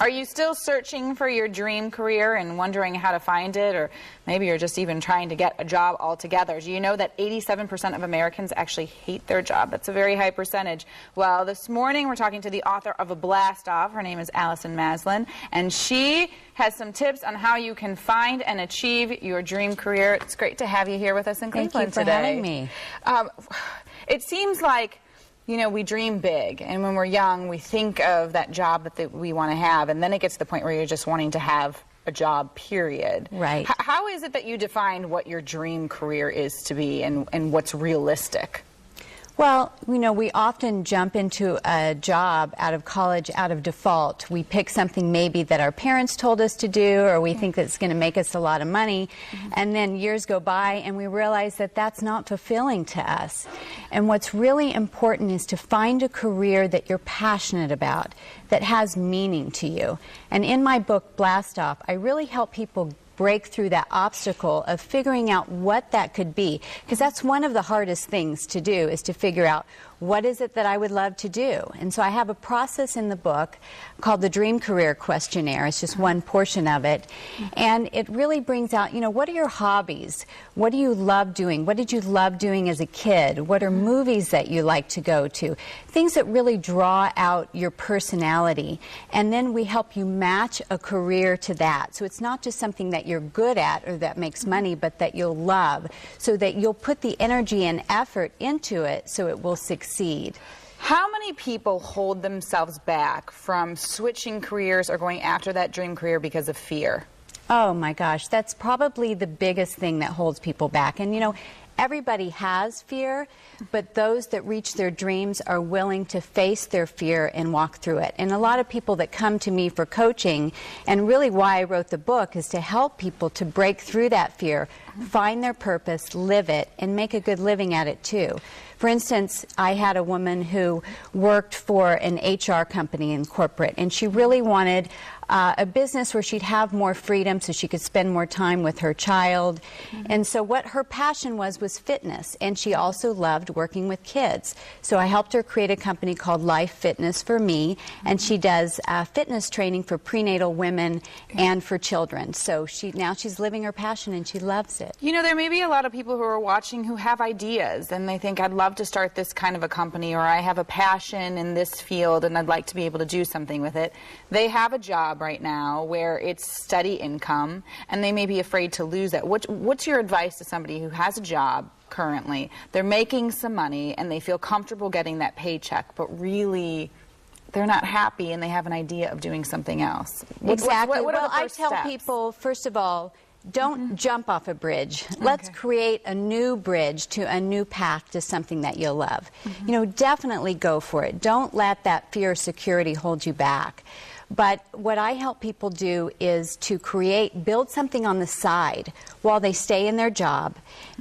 Are you still searching for your dream career and wondering how to find it, or maybe you're just even trying to get a job altogether? Do you know that 87% of Americans actually hate their job? That's a very high percentage. Well, this morning we're talking to the author of A Blast Off. Her name is Allison Maslan, and she has some tips on how you can find and achieve your dream career. It's great to have you here with us in Cleveland today. Thank you for having me. It seems like, you know, we dream big, and when we're young, we think of that job that we want to have, and then it gets to the point where you're just wanting to have a job, period. Right. How is it that you define what your dream career is to be and what's realistic? Well, you know, we often jump into a job out of college out of default. We pick something maybe that our parents told us to do, or we think that's going to make us a lot of money, and then years go by and we realize that that's not fulfilling to us. And what's really important is to find a career that you're passionate about, that has meaning to you. And in my book, Blast Off, I really help people break through that obstacle of figuring out what that could be, because that's one of the hardest things to do, is to figure out what is it that I would love to do. And so I have a process in the book called the Dream Career Questionnaire. It's just one portion of it, and it really brings out, you know, what are your hobbies? What do you love doing? What did you love doing as a kid? What are movies that you like to go to? Things that really draw out your personality, and then we help you match a career to that. So it's not just something that you're good at or that makes money, but that you'll love, so that you'll put the energy and effort into it so it will succeed. How many people hold themselves back from switching careers or going after that dream career because of fear? Oh my gosh, that's probably the biggest thing that holds people back. And you know, everybody has fear, but those that reach their dreams are willing to face their fear and walk through it. And a lot of people that come to me for coaching, and really why I wrote the book, is to help people to break through that fear, find their purpose, live it, and make a good living at it too. For instance, I had a woman who worked for an HR company in corporate, and she really wanted a business where she'd have more freedom so she could spend more time with her child. And so what her passion was fitness, and she also loved working with kids. So I helped her create a company called Life Fitness for Me, and she does fitness training for prenatal women and for children. So now she's living her passion, and she loves it. You know, there may be a lot of people who are watching who have ideas, and they think, I'd love to start this kind of a company, or I have a passion in this field and I'd like to be able to do something with it. They have a job right now where it's steady income, and they may be afraid to lose that. What's your advice to somebody who has a job currently, they're making some money and they feel comfortable getting that paycheck, but really they're not happy and they have an idea of doing something else? Exactly. What are the I first tell steps? people, first of all, don't jump off a bridge. Let's create a new bridge to a new path to something that you'll love. You know, definitely go for it. Don't let that fear of security hold you back. But what I help people do is to build something on the side while they stay in their job.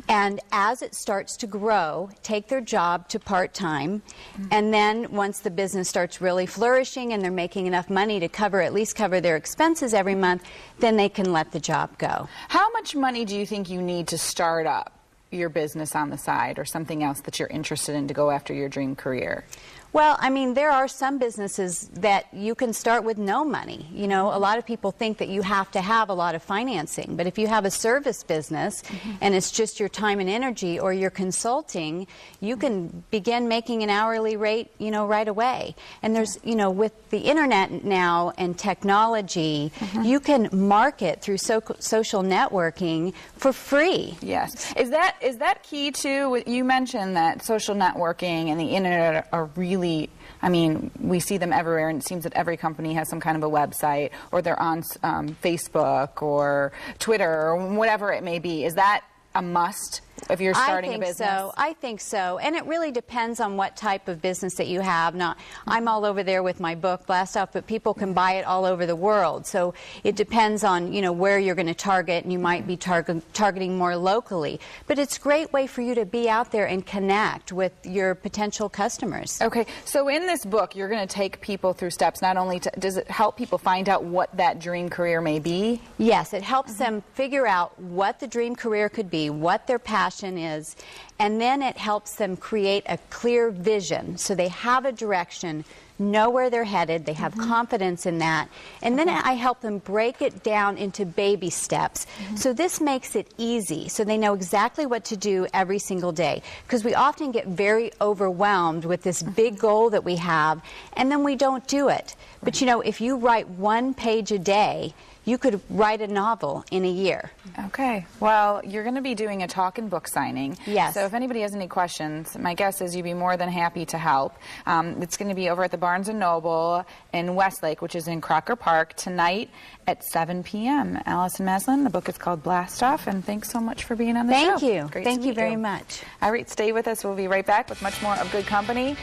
And as it starts to grow, take their job to part-time. And then once the business starts really flourishing and they're making enough money to at least cover their expenses every month, then they can let the job go. How much money do you think you need to start up your business on the side, or something else that you're interested in to go after your dream career? Well, I mean, there are some businesses that you can start with no money. You know, a lot of people think that you have to have a lot of financing, but if you have a service business and it's just your time and energy, or you're consulting, you can begin making an hourly rate, you know, right away. And there's, you know, with the internet now and technology, you can market through social networking for free. Yes. Is that key too? You mentioned that social networking and the internet are really, I mean, we see them everywhere, and it seems that every company has some kind of a website, or they're on Facebook or Twitter or whatever it may be. Is that a must if you're starting a business? I think so. And it really depends on what type of business that you have. Now, I'm all over there with my book, Blast Off, but people can buy it all over the world. So it depends on, you know, where you're going to target, and you might be targeting more locally. But it's a great way for you to be out there and connect with your potential customers. Okay. So in this book, you're going to take people through steps. Not only does it help people find out what that dream career may be? Yes, it helps them figure out what the dream career could be, what their passion is, and then it helps them create a clear vision, so they have a direction know where they're headed, they have confidence in that, and then I help them break it down into baby steps. So this makes it easy, so they know exactly what to do every single day, because we often get very overwhelmed with this big goal that we have, and then we don't do it. But you know, if you write 1 page a day, you could write a novel in a year. Okay. Well, you're going to be doing a talk and book signing. Yes. So if anybody has any questions, my guess is you'd be more than happy to help. It's going to be over at the Barnes & Noble in Westlake, which is in Crocker Park, tonight at 7 p.m. Allison Maslan, the book is called Blast Off, and thanks so much for being on the show. Thank you. Great Thank to you meet very much. All right, stay with us. We'll be right back with much more of Good Company.